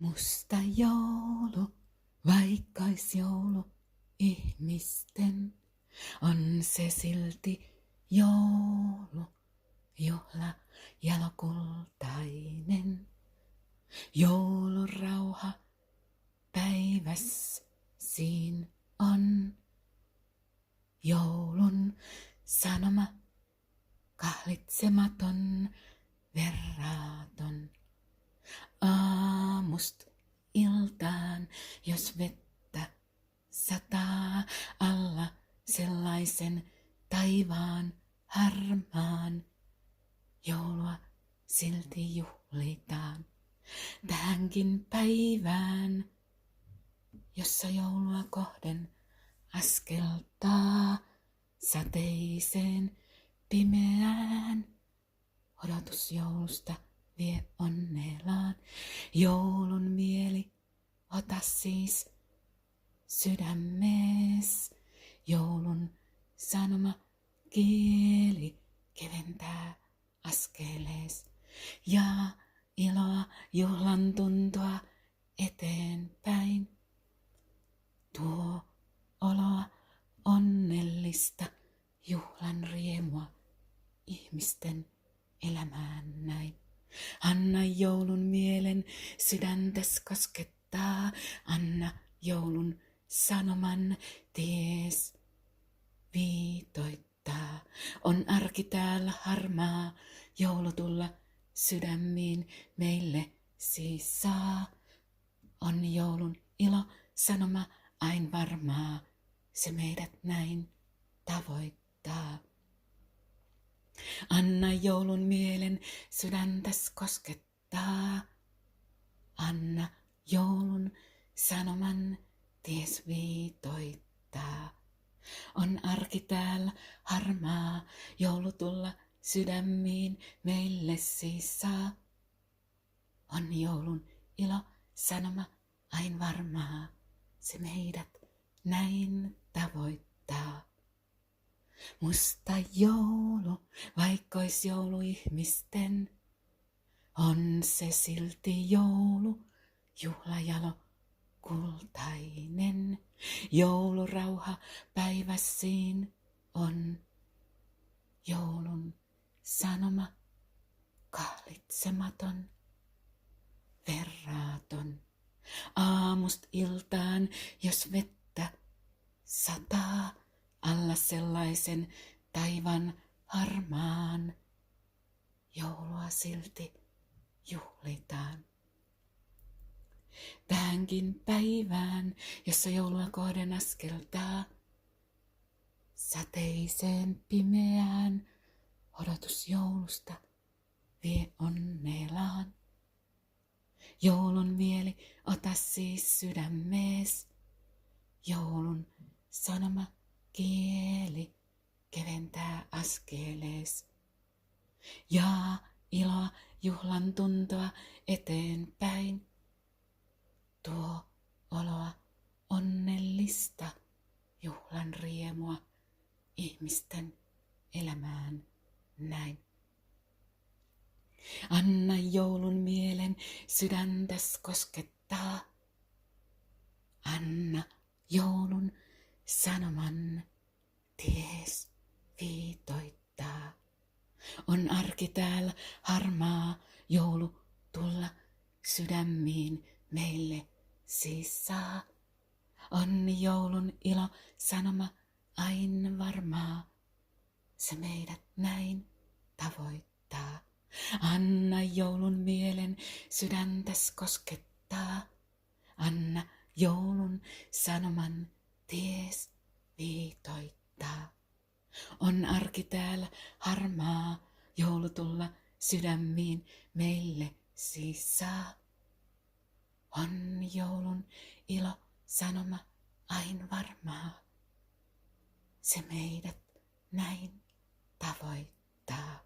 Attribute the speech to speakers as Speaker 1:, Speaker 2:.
Speaker 1: Musta joulu, vaikkais joulu ihmisten, on se silti joulu, juhla jalokultainen. Joulurauha päiväs siin on. Joulun sanoma kahlitsematon, verraton. Aamust iltaan, jos vettä sataa alla sellaisen taivaan harmaan, joulua silti juhlitaan tähänkin päivään, jossa joulua kohden askeltaa sateiseen pimeään. Odotus joulusta vie onnellaan. Joulun mieli, ota siis sydämees. Joulun sanoma kieli keventää askelees. Ja iloa, juhlan tuntoa eteenpäin. Tuo oloa onnellista, juhlan riemua ihmisten elämään näin. Anna joulun mielen sydäntäs koskettaa, anna joulun sanoman ties viitoittaa. On arki täällä harmaa, joulu tulla sydämiin meille siis saa. On joulun ilo sanoma ain varmaa, se meidät näin tavoittaa. Anna joulun mielen sydäntäs koskettaa. Anna joulun sanoman ties viitoittaa. On arki täällä harmaa, joulu tulla sydämiin meille siis saa. On joulun ilo sanoma ain varmaa, se meidät näin tavoittaa. Musta joulu, vaikkois joulu ihmisten, on se silti joulu, juhlajalo kultainen. Joulurauha päivässiin on, joulun sanoma kahlitsematon, verraton. Aamust iltaan, jos vettä sataa alla sellaisen taivan harmaan, joulua silti juhlitaan. Tähänkin päivään, jossa joulua kohden askeltaa, sateiseen pimeään, odotus joulusta vie onnellaan. Joulun mieli, ota siis sydämees, joulun sanoma kieli keventää askelees. Ja iloa, juhlan tuntoa eteenpäin. Tuo oloa onnellista, juhlan riemua ihmisten elämään näin. Anna joulun mielen sydäntäs koskettaa. Anna joulun sanoman ties viitoittaa. On arki täällä harmaa, joulu tulla sydämiin meille siis saa. On joulun ilo sanoma ain varmaa, se meidät näin tavoittaa. Anna joulun mielen sydäntäs koskettaa. Anna joulun sanoman ties viitoittaa. On arki täällä harmaa, joulu tulla sydämiin meille siis saa. On joulun ilo sanoma ain varmaa, se meidät näin tavoittaa.